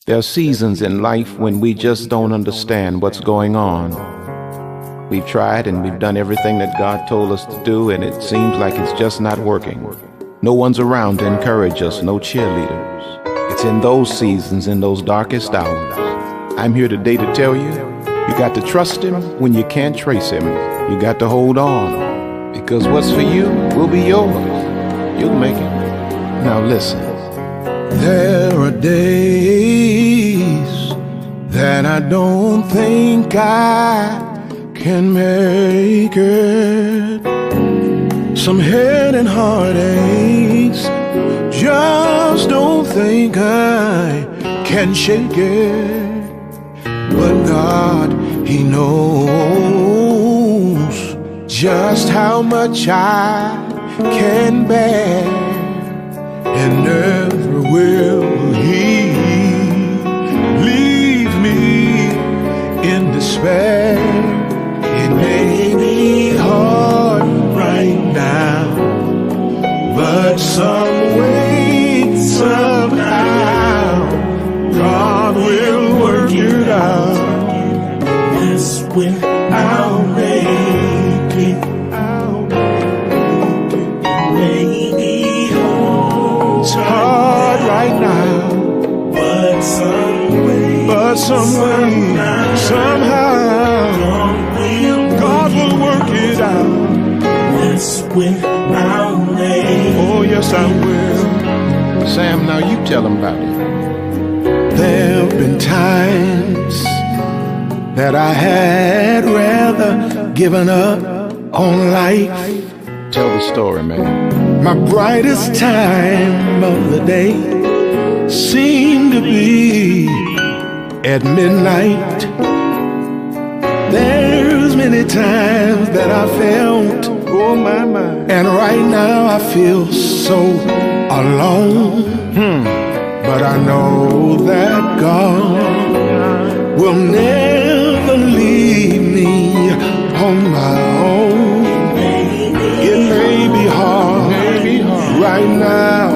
There are seasons in life when we just don't understand what's going on. We've tried and we've done everything that God told us to do, and it seems like it's just not working. No one's around to encourage us, no cheerleaders. It's in those seasons, in those darkest hours. I'm here today to tell you, you got to trust Him when you can't trace Him. You got to hold on, because what's for you will be yours. You'll make it. Now listen. There are days that I don't think I can make it. Some head and heartaches, just don't think I can shake it. But God, He knows just how much I can bear, and never will He leave me in despair. It may be hard right now, but some way, somehow, God will work it out. That's when I'll make it. It's hard right now, but some way, somehow, God will work it out. That's when I'll make. Oh yes, I will. Sam, now you tell them about it. There have been times that I had rather given up on life. Tell the story, man. My brightest time of the day seemed to be at midnight. There's many times that I felt, oh my, and right now I feel so alone. But I know that God will never leave me on my own. It may be hard right now,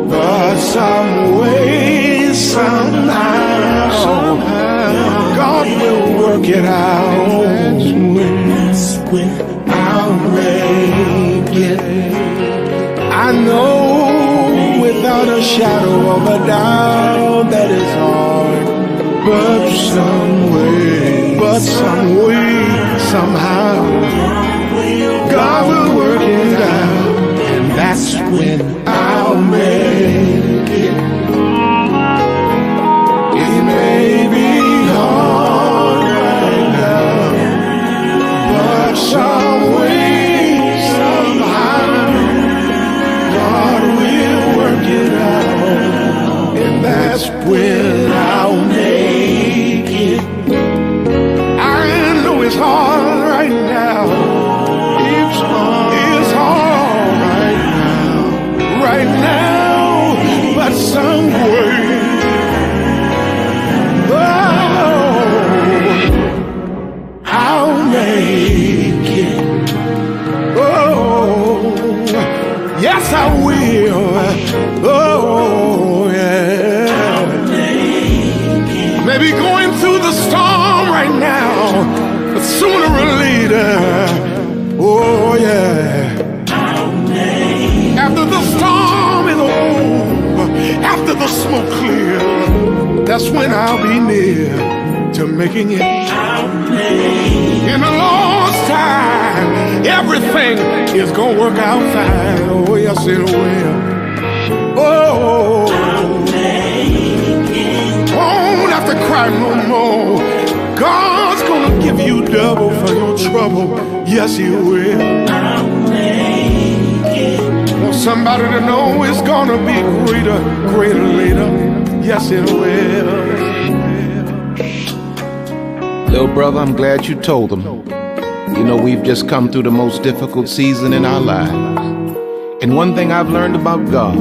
but some way, somehow, God will work it out. That's when I'll make it. I know without a shadow of a doubt that it's hard, but some way, somehow, God will work it out, and that's when I'll make it. It may be hard right now, but some way, somehow, God will work it out, and that's when I'll make it. I know it's hard right now. Right now, but some way, oh, I'll make it. Oh, yes, I will. Oh, yeah. Maybe going through the storm right now, but sooner or later, oh, yeah. After the storm is over, after the smoke clears, that's when I'll be near to making it. In the Lord's time, everything is gonna work out fine. Oh yes, it will. Oh, won't have to cry no more. God's gonna give you double for your trouble. Yes, He will. Somebody to know it's gonna be greater later. Yes, it will. Little brother, I'm glad you told them. You know, we've just come through the most difficult season in our lives. And one thing I've learned about God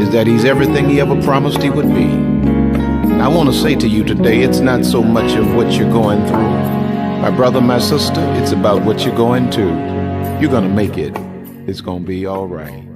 is that He's everything He ever promised He would be. And I want to say to you today, it's not so much of what you're going through. My brother, my sister, it's about what you're going to. You're gonna make it. It's gonna be all right.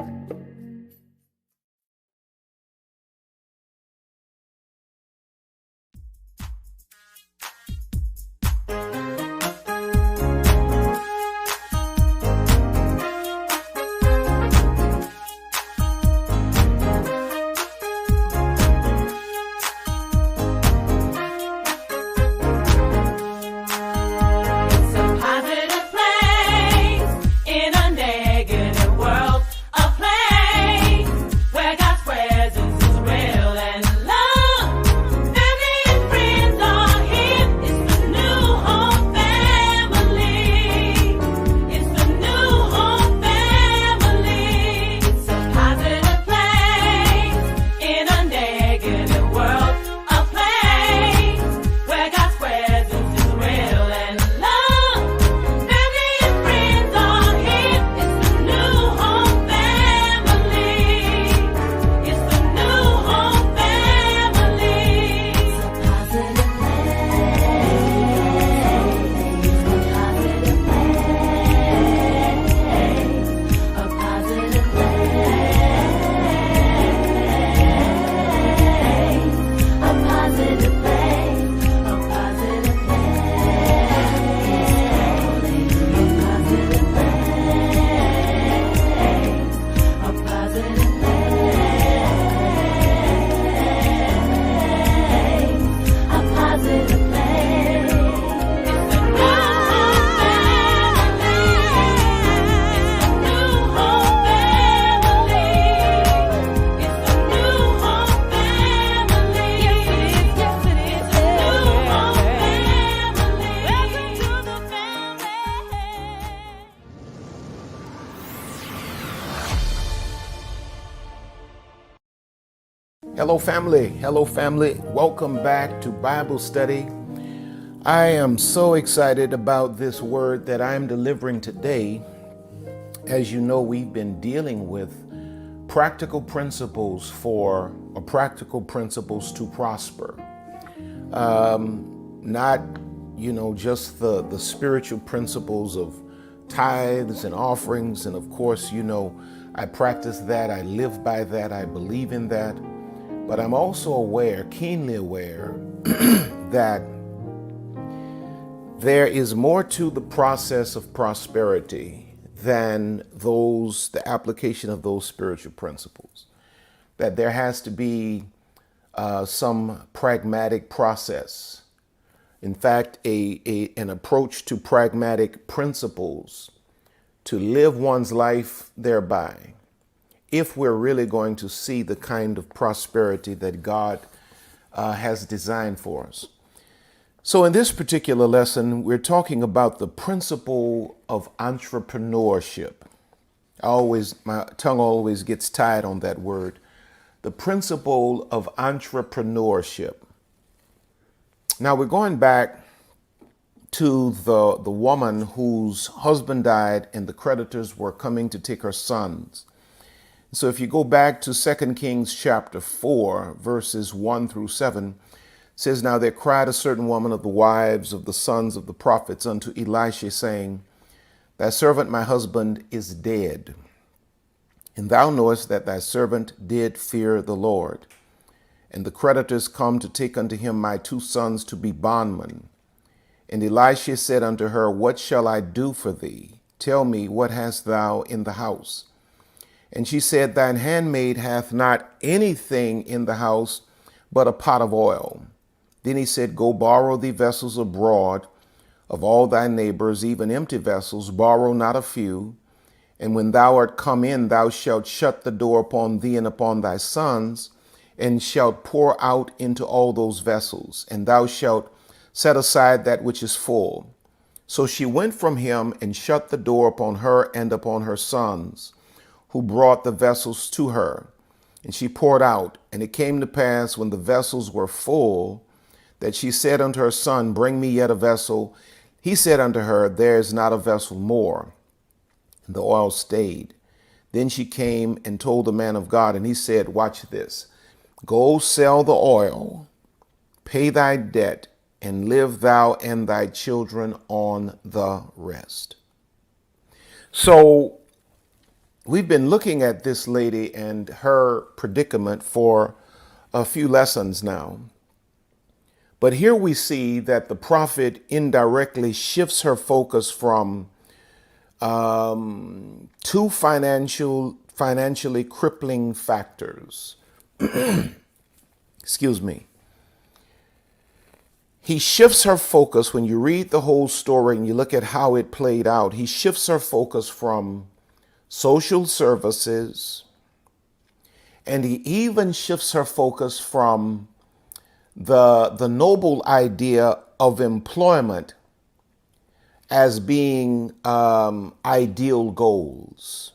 Hello, family. Hello, family. Welcome back to Bible study. I am so excited about this word that I'm delivering today. As you know, we've been dealing with practical principles to prosper. Not, just the spiritual principles of tithes and offerings. And of course, I practice that. I live by that. I believe in that. But I'm also keenly aware, that there is more to the process of prosperity than the application of those spiritual principles. That there has to be some pragmatic process. In fact, an approach to pragmatic principles to live one's life thereby, if we're really going to see the kind of prosperity that God has designed for us. So in this particular lesson, we're talking about the principle of entrepreneurship. My tongue always gets tied on that word. The principle of entrepreneurship. Now we're going back to the woman whose husband died and the creditors were coming to take her sons. So if you go back to 2 Kings chapter 4, verses 1 through 7, it says, "Now there cried a certain woman of the wives of the sons of the prophets unto Elisha, saying, Thy servant my husband is dead. And thou knowest that thy servant did fear the Lord. And the creditors come to take unto him my 2 sons to be bondmen. And Elisha said unto her, What shall I do for thee? Tell me, what hast thou in the house? And she said, Thine handmaid hath not anything in the house but a pot of oil. Then he said, Go borrow thee vessels abroad of all thy neighbors, even empty vessels, borrow not a few. And when thou art come in, thou shalt shut the door upon thee and upon thy sons, and shalt pour out into all those vessels, and thou shalt set aside that which is full. So she went from him and shut the door upon her and upon her sons, who brought the vessels to her. And she poured out. And it came to pass, when the vessels were full, that she said unto her son, Bring me yet a vessel. He said unto her, There is not a vessel more. And the oil stayed. Then she came and told the man of God, and he said, Watch this. Go sell the oil, pay thy debt, and live thou and thy children on the rest. So we've been looking at this lady and her predicament for a few lessons now. But here we see that the prophet indirectly shifts her focus from 2 financially crippling factors. Excuse me. He shifts her focus. When you read the whole story and you look at how it played out, he shifts her focus from social services, and he even shifts her focus from the noble idea of employment as being ideal goals.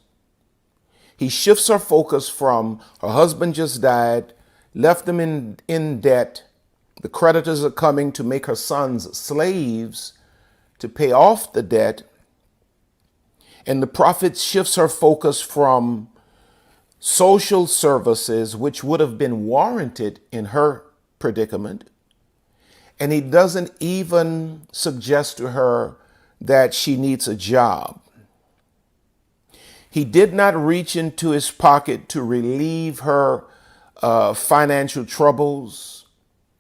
He shifts her focus from her husband just died, left them in debt. The creditors are coming to make her sons slaves to pay off the debt. And the prophet shifts her focus from social services, which would have been warranted in her predicament. And he doesn't even suggest to her that she needs a job. He did not reach into his pocket to relieve her financial troubles,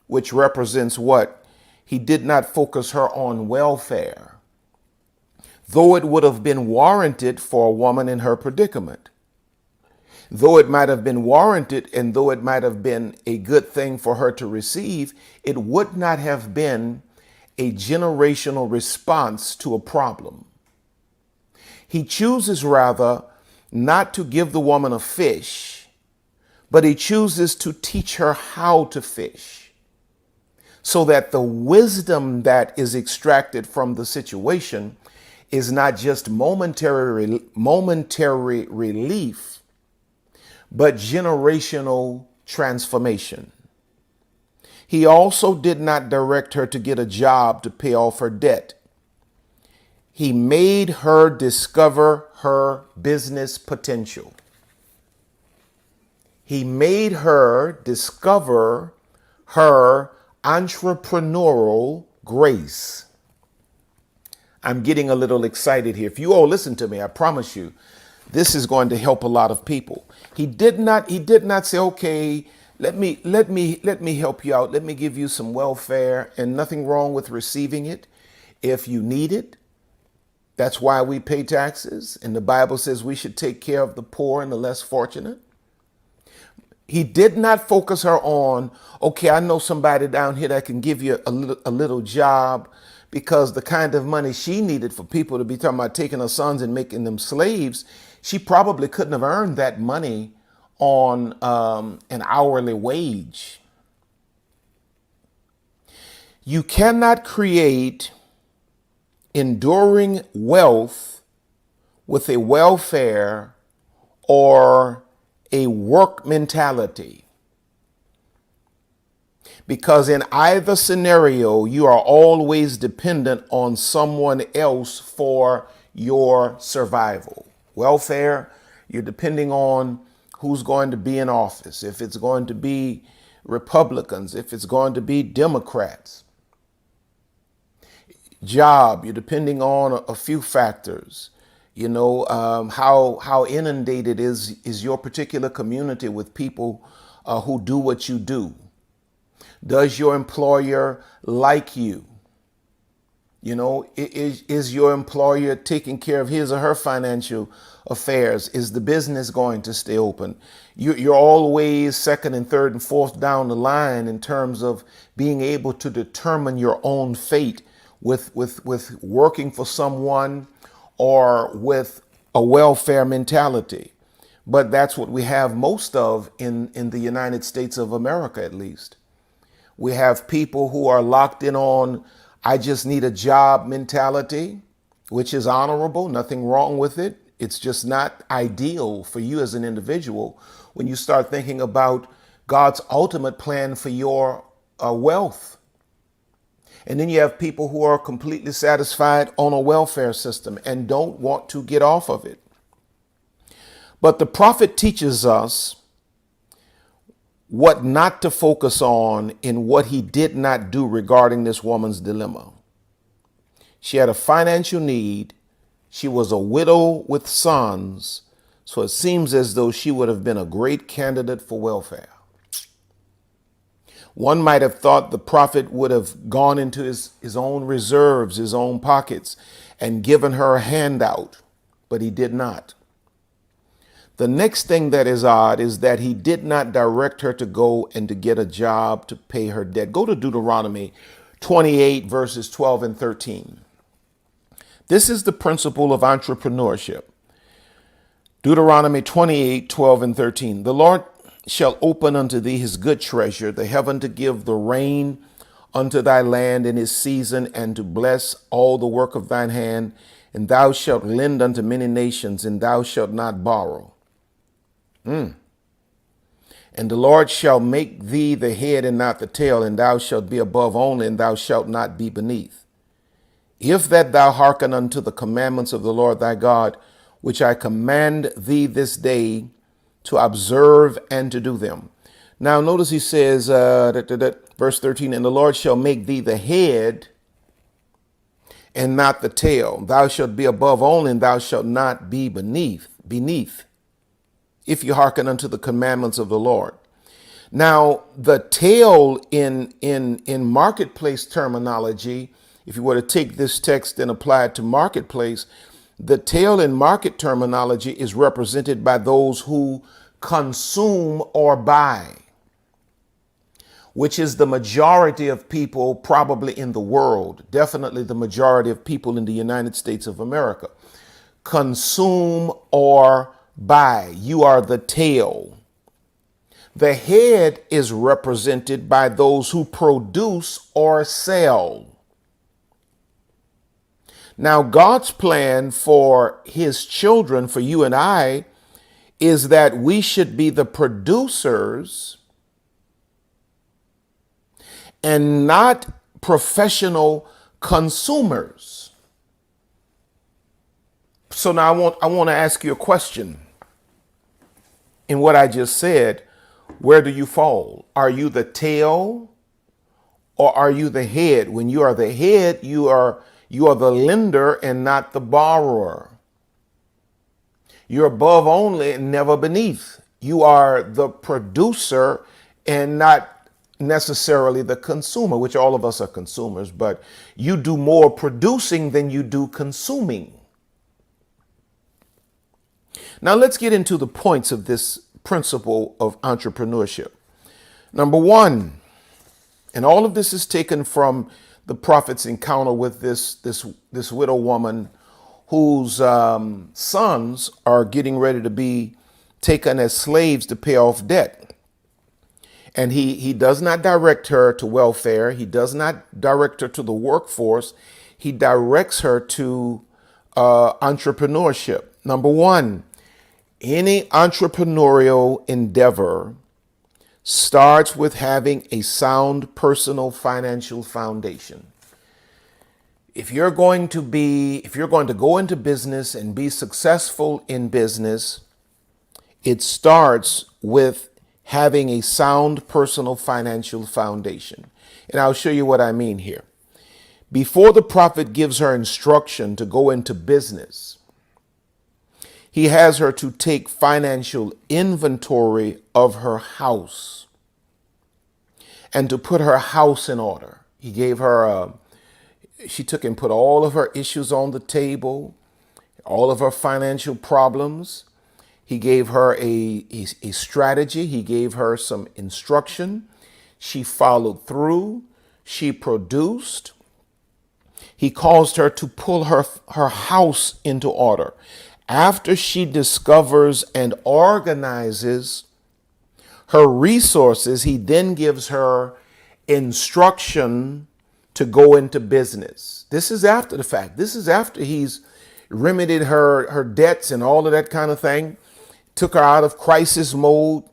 which represents what? He did not focus her on welfare, though it would have been warranted for a woman in her predicament. Though it might have been warranted and though it might have been a good thing for her to receive, it would not have been a generational response to a problem. He chooses rather not to give the woman a fish, but he chooses to teach her how to fish, so that the wisdom that is extracted from the situation is not just momentary relief, but generational transformation. He also did not direct her to get a job to pay off her debt. He made her discover her business potential. He made her discover her entrepreneurial grace. I'm getting a little excited here. If you all listen to me, I promise you, this is going to help a lot of people. He did not say, okay, let me help you out. Let me give you some welfare, and nothing wrong with receiving it if you need it. That's why we pay taxes. And the Bible says we should take care of the poor and the less fortunate. He did not focus her on, okay, I know somebody down here that can give you a little job, because the kind of money she needed for people to be talking about taking her sons and making them slaves, she probably couldn't have earned that money on an hourly wage. You cannot create enduring wealth with a welfare or a work mentality, because in either scenario, you are always dependent on someone else for your survival. Welfare, you're depending on who's going to be in office, if it's going to be Republicans, if it's going to be Democrats. Job, you're depending on a few factors. You know, how inundated is your particular community with people who do what you do? Does your employer like you? You know, is your employer taking care of his or her financial affairs? Is the business going to stay open? You're always second and third and fourth down the line in terms of being able to determine your own fate with working for someone or with a welfare mentality. But that's what we have most of in the United States of America, at least. We have people who are locked in on, I just need a job mentality, which is honorable, nothing wrong with it. It's just not ideal for you as an individual when you start thinking about God's ultimate plan for your wealth. And then you have people who are completely satisfied on a welfare system and don't want to get off of it. But the prophet teaches us what not to focus on in what he did not do regarding this woman's dilemma. She had a financial need. She was a widow with sons. So it seems as though she would have been a great candidate for welfare. One might have thought the prophet would have gone into his own reserves, his own pockets, and given her a handout, but he did not. The next thing that is odd is that he did not direct her to go and to get a job to pay her debt. Go to Deuteronomy 28, verses 12 and 13. This is the principle of entrepreneurship. Deuteronomy 28, 12 and 13. The Lord shall open unto thee his good treasure, the heaven to give the rain unto thy land in his season, and to bless all the work of thine hand. And thou shalt lend unto many nations, and thou shalt not borrow. And the Lord shall make thee the head and not the tail, and thou shalt be above only, and thou shalt not be beneath. If that thou hearken unto the commandments of the Lord thy God, which I command thee this day to observe and to do them. Now notice he says, verse 13, and the Lord shall make thee the head and not the tail. Thou shalt be above only, and thou shalt not be beneath, if you hearken unto the commandments of the Lord. Now, the tail in marketplace terminology, if you were to take this text and apply it to marketplace, the tail in market terminology is represented by those who consume or buy, which is the majority of people probably in the world, definitely the majority of people in the United States of America. Consume or buy. You are the tail. The head is represented by those who produce or sell. Now, God's plan for his children, for you and I, is that we should be the producers and not professional consumers. So now I want to ask you a question. In what I just said, where do you fall? Are you the tail or are you the head? When you are the head, you are the lender and not the borrower. You're above only and never beneath. You are the producer and not necessarily the consumer, which all of us are consumers, but you do more producing than you do consuming. Now let's get into the points of this principle of entrepreneurship. Number one, and all of this is taken from the prophet's encounter with this widow woman whose sons are getting ready to be taken as slaves to pay off debt. And he does not direct her to welfare. He does not direct her to the workforce. He directs her to entrepreneurship. Number one, any entrepreneurial endeavor starts with having a sound personal financial foundation. If you're going to go into business and be successful in business, it starts with having a sound personal financial foundation. And I'll show you what I mean here. Before the prophet gives her instruction to go into business, he has her to take financial inventory of her house and to put her house in order. He gave her she took and put all of her issues on the table, all of her financial problems. He gave her a strategy. He gave her some instruction. She followed through. She produced. He caused her to pull her house into order. After she discovers and organizes her resources, he then gives her instruction to go into business. This is after the fact. This is after he's remedied her debts and all of that kind of thing, took her out of crisis mode,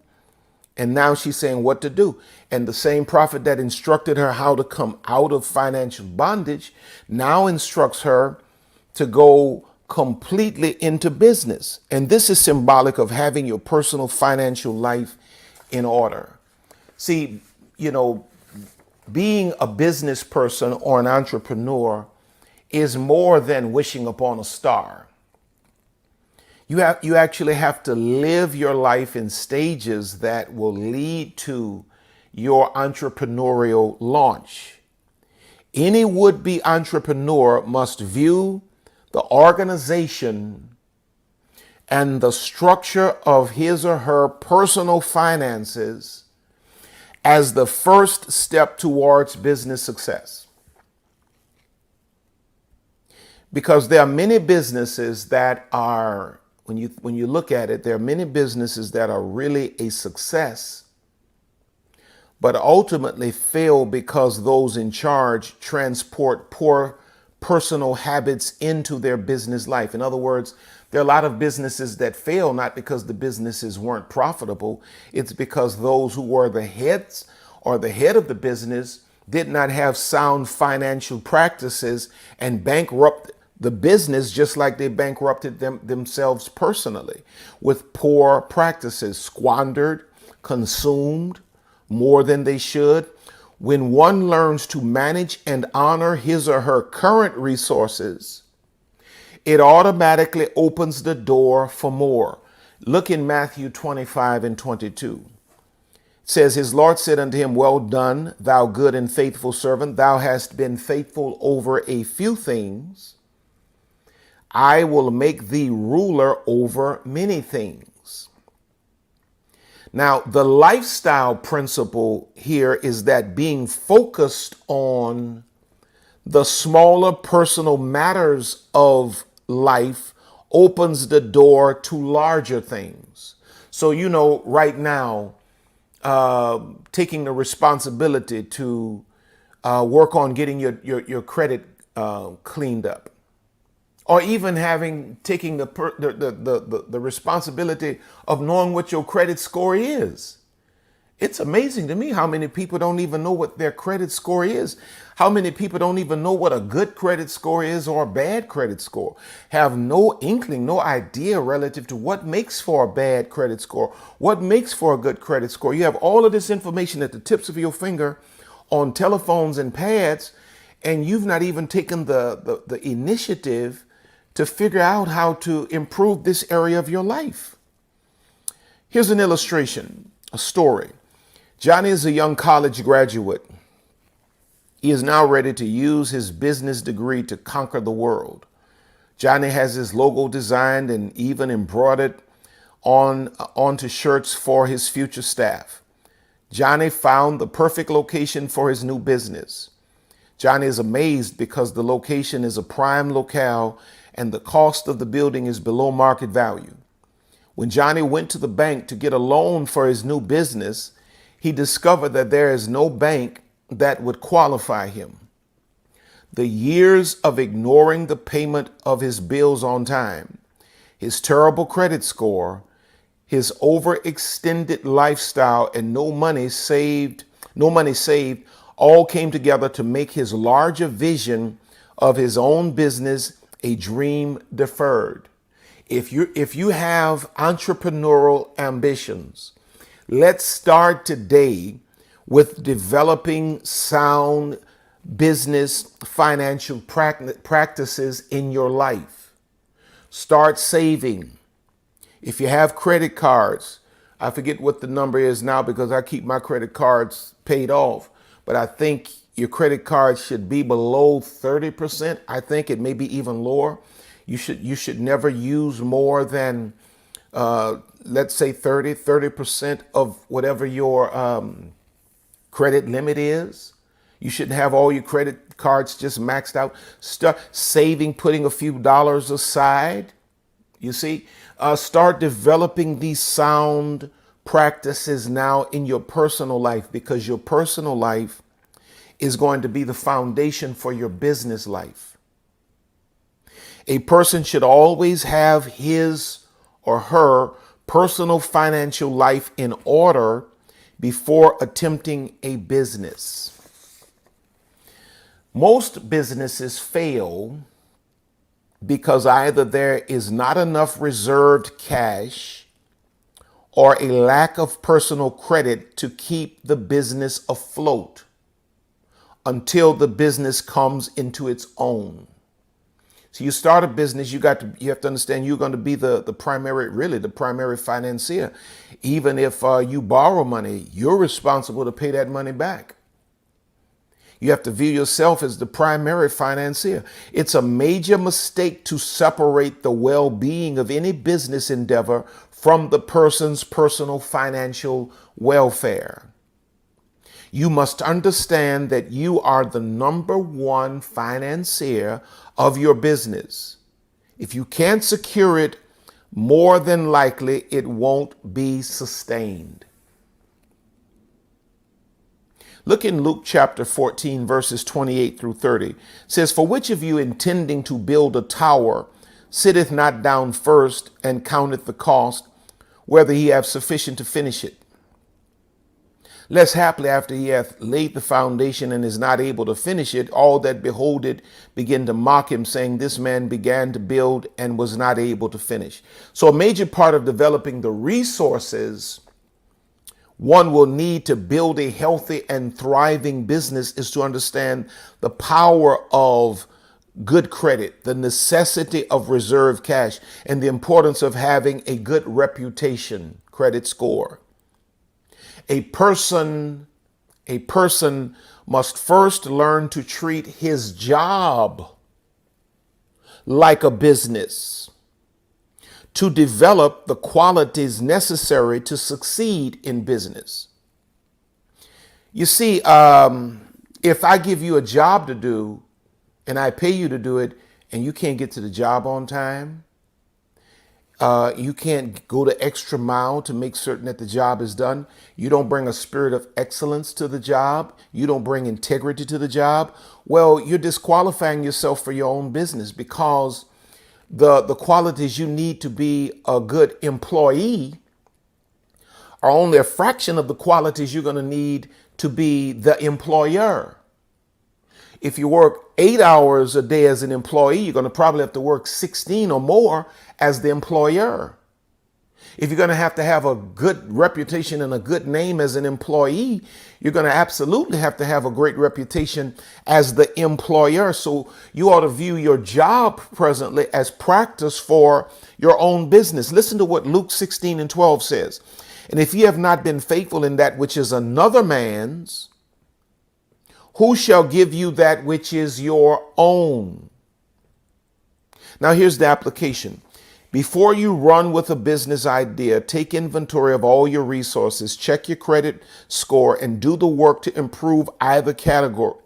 and now she's saying what to do. And the same prophet that instructed her how to come out of financial bondage now instructs her to go completely into business. And this is symbolic of having your personal financial life in order. See, being a business person or an entrepreneur is more than wishing upon a star. You actually have to live your life in stages that will lead to your entrepreneurial launch. Any would-be entrepreneur must view the organization and the structure of his or her personal finances as the first step towards business success. Because there are many businesses that are, when you look at it, there are many businesses that are really a success, but ultimately fail because those in charge transport poor personal habits into their business life. In other words, there are a lot of businesses that fail not because the businesses weren't profitable. It's because those who were the heads or the head of the business did not have sound financial practices and bankrupt the business just like they bankrupted themselves personally with poor practices, squandered, consumed more than they should. When one learns to manage and honor his or her current resources, it automatically opens the door for more. Look in Matthew 25 and 22. It says, his Lord said unto him, well done, thou good and faithful servant. Thou hast been faithful over a few things. I will make thee ruler over many things. Now, the lifestyle principle here is that being focused on the smaller personal matters of life opens the door to larger things. So, right now, taking the responsibility to work on getting your credit cleaned up, or even taking the responsibility of knowing what your credit score is. It's amazing to me how many people don't even know what their credit score is. How many people don't even know what a good credit score is or a bad credit score. Have no inkling, no idea relative to what makes for a bad credit score, what makes for a good credit score. You have all of this information at the tips of your finger on telephones and pads, and you've not even taken the initiative to figure out how to improve this area of your life. Here's an illustration, a story. Johnny is a young college graduate. He is now ready to use his business degree to conquer the world. Johnny has his logo designed and even embroidered onto shirts for his future staff. Johnny found the perfect location for his new business. Johnny is amazed because the location is a prime locale and the cost of the building is below market value. When Johnny went to the bank to get a loan for his new business, he discovered that there is no bank that would qualify him. The years of ignoring the payment of his bills on time, his terrible credit score, his overextended lifestyle, and no money saved, all came together to make his larger vision of his own business a dream deferred. If you have entrepreneurial ambitions, let's start today with developing sound business financial practices in your life. Start saving. If you have credit cards, I forget what the number is now because I keep my credit cards paid off, but I think your credit card should be below 30%. I think it may be even lower. You should never use more than let's say 30% of whatever your credit limit is. You shouldn't have all your credit cards just maxed out. Start saving, putting a few dollars aside. You see, start developing these sound practices now in your personal life, because your personal life is going to be the foundation for your business life. A person should always have his or her personal financial life in order before attempting a business. Most businesses fail because either there is not enough reserved cash or a lack of personal credit to keep the business afloat until the business comes into its own. So you start a business, you have to understand you're going to be the primary financier. Even if you borrow money, you're responsible to pay that money back. You have to view yourself as the primary financier. It's a major mistake to separate the well-being of any business endeavor from the person's personal financial welfare. You must understand that you are the number one financier of your business. If you can't secure it, more than likely it won't be sustained. Look in Luke chapter 14, verses 28 through 30. It says, "For which of you intending to build a tower sitteth not down first and counteth the cost, whether he have sufficient to finish it? Lest haply after he hath laid the foundation and is not able to finish it, all that behold it begin to mock him, saying, This man began to build and was not able to finish." So a major part of developing the resources one will need to build a healthy and thriving business is to understand the power of good credit, the necessity of reserve cash, and the importance of having a good reputation credit score. A person must first learn to treat his job like a business to develop the qualities necessary to succeed in business. You see, if I give you a job to do and I pay you to do it and you can't get to the job on time, you can't go the extra mile to make certain that the job is done, you don't bring a spirit of excellence to the job, you don't bring integrity to the job, well, you're disqualifying yourself for your own business, because the qualities you need to be a good employee are only a fraction of the qualities you're going to need to be the employer. If you work 8 hours a day as an employee, you're going to probably have to work 16 or more as the employer. If you're going to have a good reputation and a good name as an employee, you're going to absolutely have to have a great reputation as the employer. So you ought to view your job presently as practice for your own business. Listen to what Luke 16:12 says. And if you have not been faithful in that which is another man's, who shall give you that which is your own? Now here's the application. Before you run with a business idea, take inventory of all your resources, check your credit score, and do the work to improve either category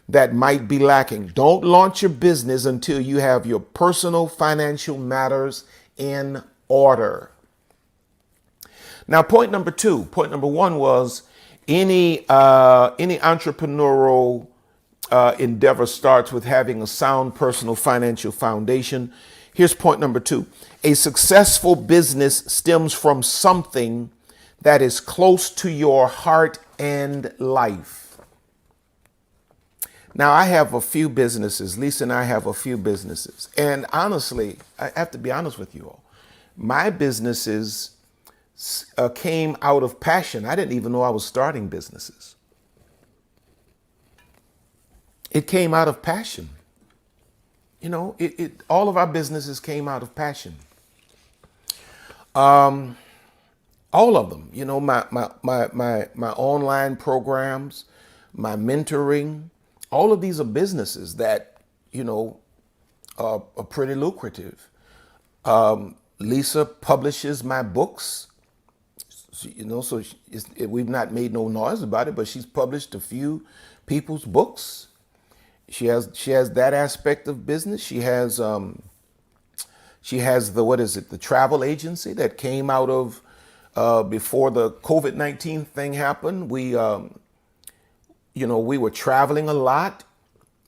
that might be lacking. Don't launch your business until you have your personal financial matters in order. Now, point number one was any entrepreneurial endeavor starts with having a sound personal financial foundation. Here's point number two. A successful business stems from something that is close to your heart and life. Now, I have a few businesses. Lisa and I have a few businesses. And honestly, I have to be honest with you all. My businesses came out of passion. I didn't even know I was starting businesses. It came out of passion. You know, all of our businesses came out of passion. All of them. You know, my online programs, my mentoring, all of these are businesses that, you know, are pretty lucrative. Lisa publishes my books. You know, so we've not made no noise about it, but she's published a few people's books. She has that aspect of business. She has the the travel agency that came out of before the COVID-19 thing happened. We were traveling a lot,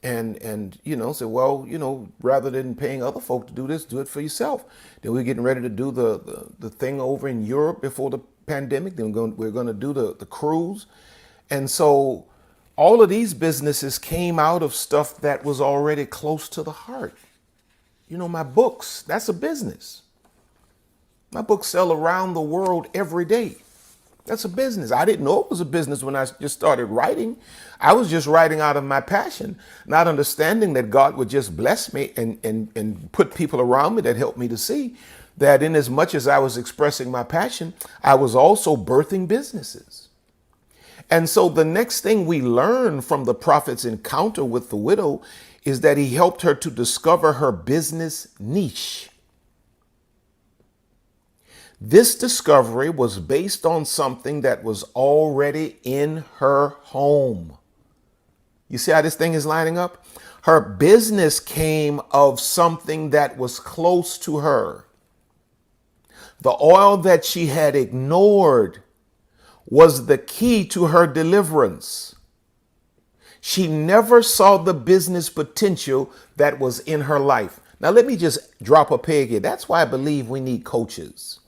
and said, well, rather than paying other folk to do this, do it for yourself. Then we're getting ready to do the thing over in Europe before the pandemic. Then we're going to do the cruise. And so all of these businesses came out of stuff that was already close to the heart. You know, my books, that's a business. My books sell around the world every day. That's a business. I didn't know it was a business when I just started writing. I was just writing out of my passion, not understanding that God would just bless me and put people around me that helped me to see that in as much as I was expressing my passion, I was also birthing businesses. And so the next thing we learn from the prophet's encounter with the widow is that he helped her to discover her business niche. This discovery was based on something that was already in her home. You see how this thing is lining up? Her business came of something that was close to her. The oil that she had ignored was the key to her deliverance. She never saw the business potential that was in her life. Now, let me just drop a peg here. That's why I believe we need coaches,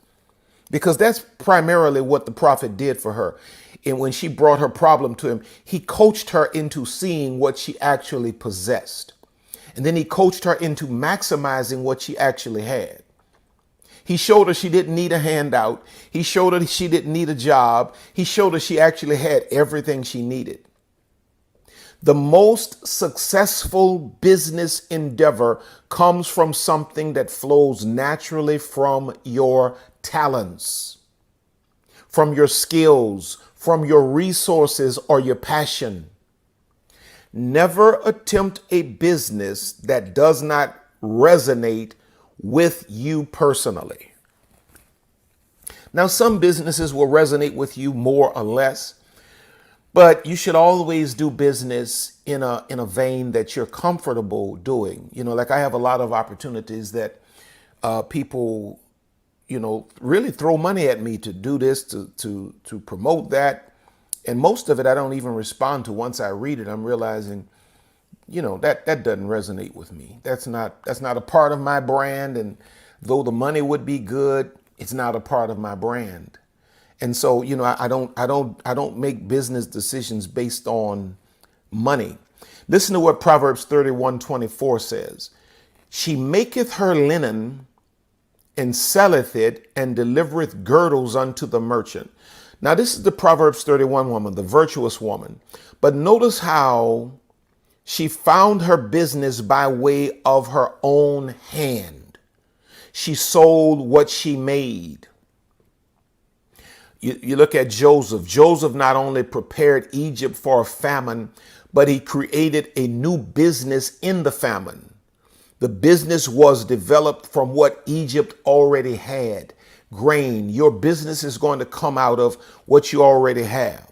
because that's primarily what the prophet did for her. And when she brought her problem to him, he coached her into seeing what she actually possessed. And then he coached her into maximizing what she actually had. He showed her she didn't need a handout. He showed her she didn't need a job. He showed her she actually had everything she needed. The most successful business endeavor comes from something that flows naturally from your talents, from your skills, from your resources, or your passion. Never attempt a business that does not resonate with you personally. Now, some businesses will resonate with you more or less, but you should always do business in a vein that you're comfortable doing. You know, like I have a lot of opportunities that people, really throw money at me to do this, to promote that. And most of it I don't even respond to. Once I read it, I'm realizing, that doesn't resonate with me. That's not a part of my brand. And though the money would be good, It's not a part of my brand. And so, I don't make business decisions based on money. Listen to what Proverbs 31:24 says. She maketh her linen and selleth it and delivereth girdles unto the merchant. Now, this is the Proverbs 31 woman, the virtuous woman. But notice how she found her business by way of her own hand. She sold what she made. You look at Joseph. Joseph not only prepared Egypt for a famine, but he created a new business in the famine. The business was developed from what Egypt already had. Grain. Your business is going to come out of what you already have.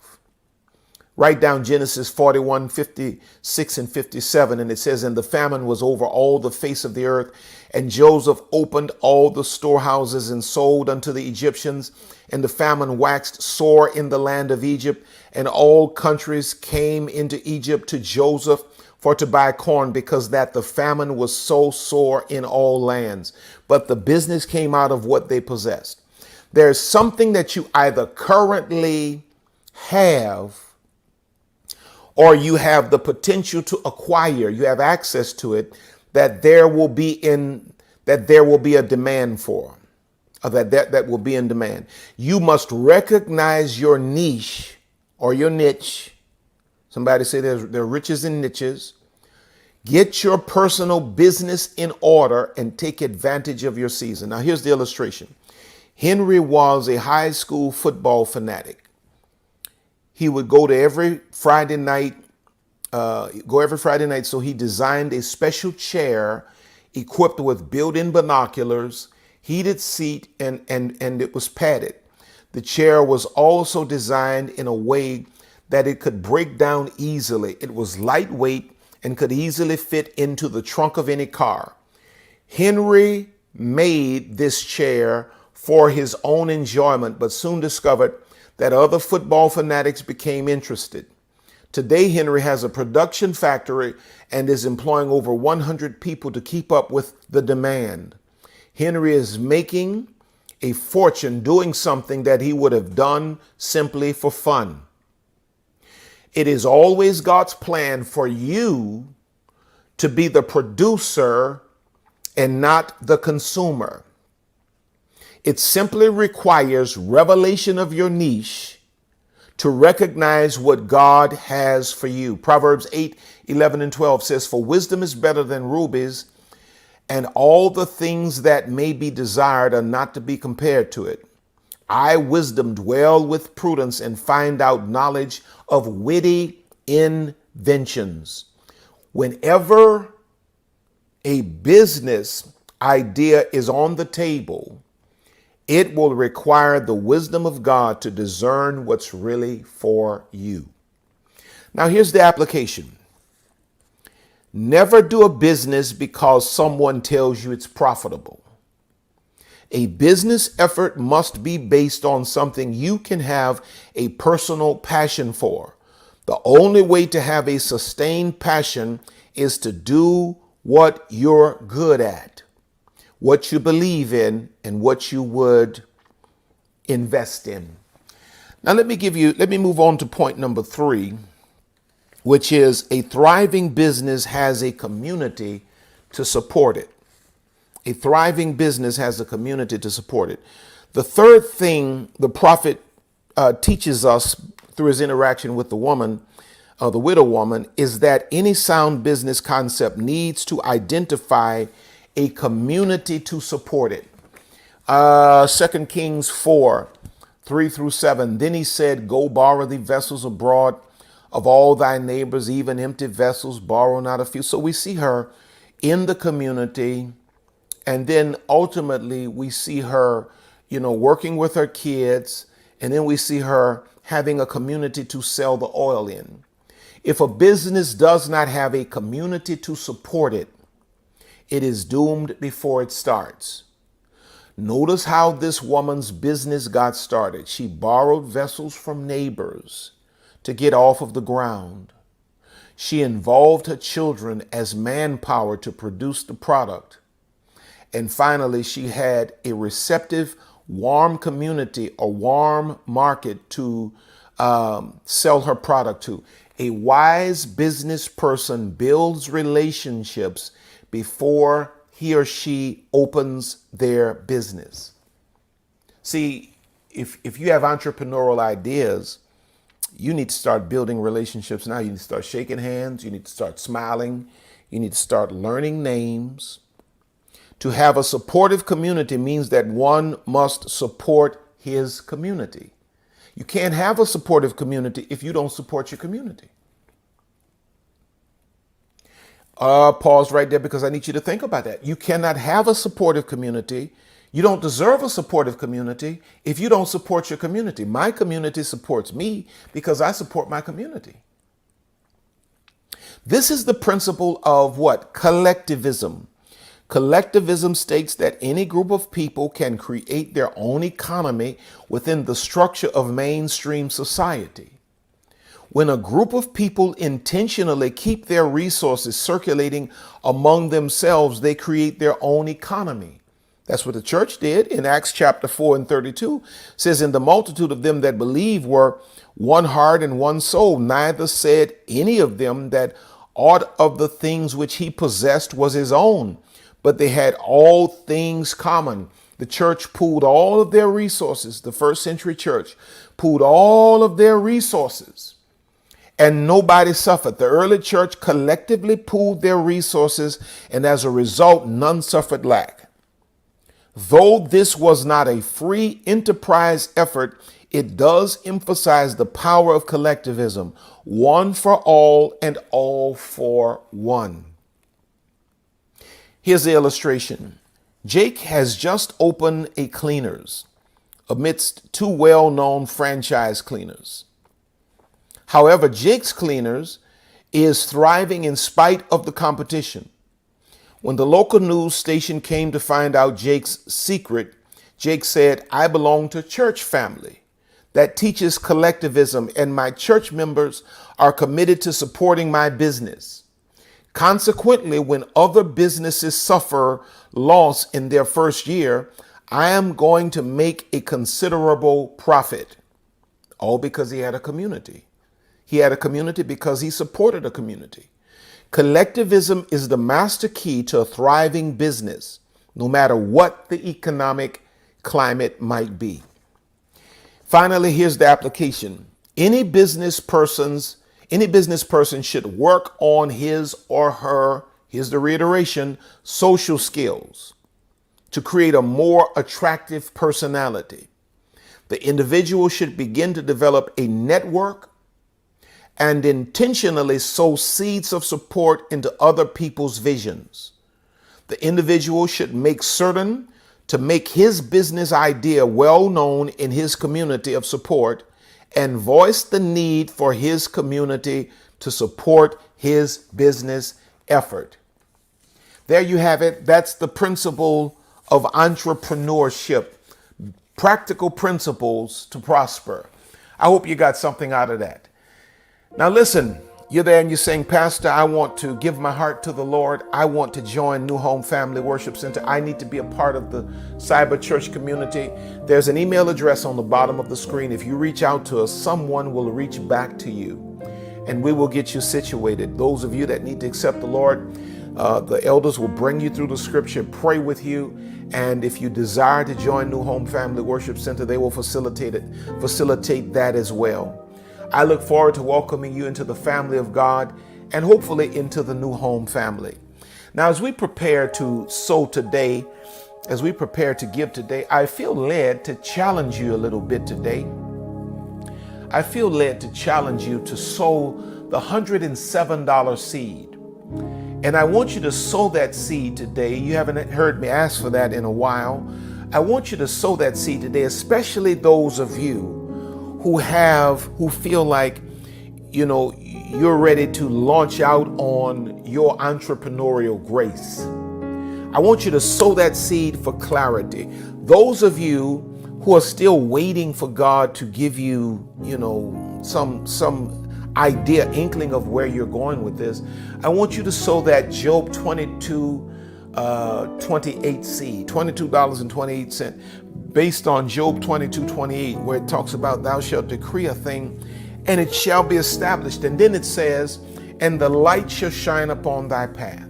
Write down Genesis 41:56 and 57. And it says, and the famine was over all the face of the earth. And Joseph opened all the storehouses and sold unto the Egyptians. And the famine waxed sore in the land of Egypt. And all countries came into Egypt to Joseph for to buy corn, because that the famine was so sore in all lands. But the business came out of what they possessed. There's something that you either currently have or you have the potential to acquire, you have access to it, that there will be a demand for, or that will be in demand. You must recognize your niche or your niche. Somebody say there are riches and niches. Get your personal business in order and take advantage of your season. Now, here's the illustration. Henry was a high school football fanatic. He would go every Friday night. So he designed a special chair equipped with built-in binoculars, heated seat, and it was padded. The chair was also designed in a way that it could break down easily. It was lightweight and could easily fit into the trunk of any car. Henry made this chair for his own enjoyment, but soon discovered that other football fanatics became interested. Today, Henry has a production factory and is employing over 100 people to keep up with the demand. Henry is making a fortune doing something that he would have done simply for fun. It is always God's plan for you to be the producer and not the consumer. It simply requires revelation of your niche to recognize what God has for you. Proverbs 8:11 and 12 says, for wisdom is better than rubies, and all the things that may be desired are not to be compared to it. I, wisdom, dwell with prudence and find out knowledge of witty inventions. Whenever a business idea is on the table, it will require the wisdom of God to discern what's really for you. Now, here's the application. Never do a business because someone tells you it's profitable. A business effort must be based on something you can have a personal passion for. The only way to have a sustained passion is to do what you're good at, what you believe in, and what you would invest in. Now, let me move on to point number 3, which is a thriving business has a community to support it. A thriving business has a community to support it. The third thing the prophet teaches us through his interaction with the widow woman, is that any sound business concept needs to identify a community to support it. 2 Kings 4:3-7. Then he said, go borrow the vessels abroad of all thy neighbors, even empty vessels, borrow not a few. So we see her in the community. And then ultimately we see her, working with her kids. And then we see her having a community to sell the oil in. If a business does not have a community to support it, it is doomed before it starts. Notice how this woman's business got started. She borrowed vessels from neighbors to get off of the ground. She involved her children as manpower to produce the product. And finally, she had a receptive warm community or warm market to sell her product to. A wise business person builds relationships before he or she opens their business. See, if you have entrepreneurial ideas, you need to start building relationships now. You need to start shaking hands. You need to start smiling. You need to start learning names. To have a supportive community means that one must support his community. You can't have a supportive community if you don't support your community. Pause right there because I need you to think about that. You cannot have a supportive community. You don't deserve a supportive community if you don't support your community. My community supports me because I support my community. This is the principle of what? Collectivism. Collectivism states that any group of people can create their own economy within the structure of mainstream society. When a group of people intentionally keep their resources circulating among themselves, they create their own economy. That's what the church did in Acts chapter 4 and 32. It says, "In the multitude of them that believed were one heart and one soul. Neither said any of them that aught of the things which he possessed was his own, but they had all things common." The church pooled all of their resources. The first century church pooled all of their resources, and nobody suffered. The early church collectively pooled their resources, and as a result, none suffered lack. Though this was not a free enterprise effort, it does emphasize the power of collectivism, one for all and all for one. Here's the illustration. Jake has just opened a cleaners amidst two well-known franchise cleaners. However, Jake's Cleaners is thriving in spite of the competition. When the local news station came to find out Jake's secret, Jake said, "I belong to a church family that teaches collectivism, and my church members are committed to supporting my business. Consequently, when other businesses suffer loss in their first year, I am going to make a considerable profit." All because he had a community. He had a community because he supported a community. Collectivism is the master key to a thriving business, no matter what the economic climate might be. Finally, here's the application. Any business person should work on his or her, here's the reiteration, social skills to create a more attractive personality. The individual should begin to develop a network and intentionally sow seeds of support into other people's visions. The individual should make certain to make his business idea well known in his community of support and voice the need for his community to support his business effort. There you have it. That's the principle of entrepreneurship, practical principles to prosper. I hope you got something out of that. Now listen, you're there and you're saying, "Pastor, I want to give my heart to the Lord. I want to join New Home Family Worship Center. I need to be a part of the cyber church community." There's an email address on the bottom of the screen. If you reach out to us, someone will reach back to you and we will get you situated. Those of you that need to accept the Lord, the elders will bring you through the scripture, pray with you. And if you desire to join New Home Family Worship Center, they will facilitate that as well. I look forward to welcoming you into the family of God and hopefully into the New Home family. Now, as we prepare to sow today, as we prepare to give today, I feel led to challenge you a little bit today. I feel led to challenge you to sow the $107 seed. And I want you to sow that seed today. You haven't heard me ask for that in a while. I want you to sow that seed today, especially those of you who feel like, you're ready to launch out on your entrepreneurial grace. I want you to sow that seed for clarity. Those of you who are still waiting for God to give you, some idea, inkling of where you're going with this, I want you to sow that Job 22:28 seed, $22.28. based on Job 22:28, where it talks about thou shalt decree a thing and it shall be established. And then it says, and the light shall shine upon thy path.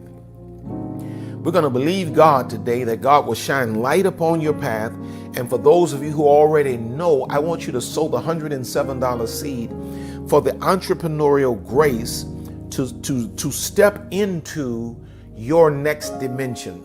We're going to believe God today that God will shine light upon your path. And for those of you who already know, I want you to sow the $107 seed for the entrepreneurial grace to step into your next dimension.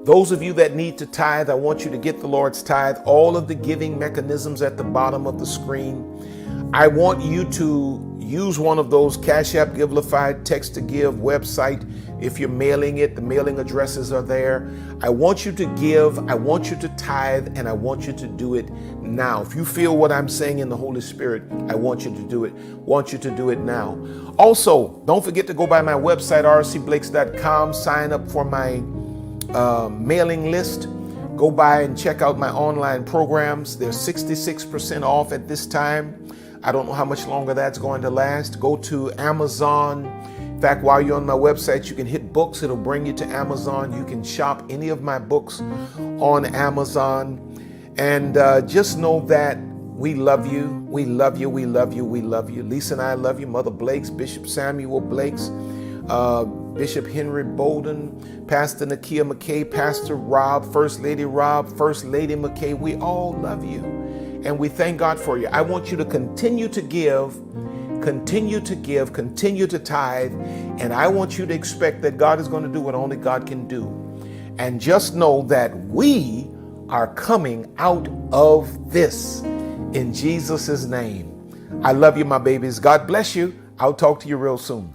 Those of you that need to tithe, I want you to get the Lord's tithe. All of the giving mechanisms at the bottom of the screen. I want you to use one of those Cash App, Givelify, Text to Give website. If you're mailing it, the mailing addresses are there. I want you to give, I want you to tithe, and I want you to do it now. If you feel what I'm saying in the Holy Spirit, I want you to do it. Want you to do it now. Also, don't forget to go by my website, rcblakes.com, sign up for my mailing list. Go by and check out my online programs. They're 66% off at this time. I don't know how much longer that's going to last. Go to Amazon. In fact, while you're on my website, you can hit books. It'll bring you to Amazon. You can shop any of my books on Amazon. And just know that we love you. We love you. We love you. We love you. Lisa and I love you. Mother Blakes, Bishop Samuel Blakes, Bishop Henry Bolden, Pastor Nakia McKay, Pastor Rob, First Lady Rob, First Lady McKay. We all love you. And we thank God for you. I want you to continue to give, continue to give, continue to tithe. And I want you to expect that God is going to do what only God can do. And just know that we are coming out of this in Jesus' name. I love you, my babies. God bless you. I'll talk to you real soon.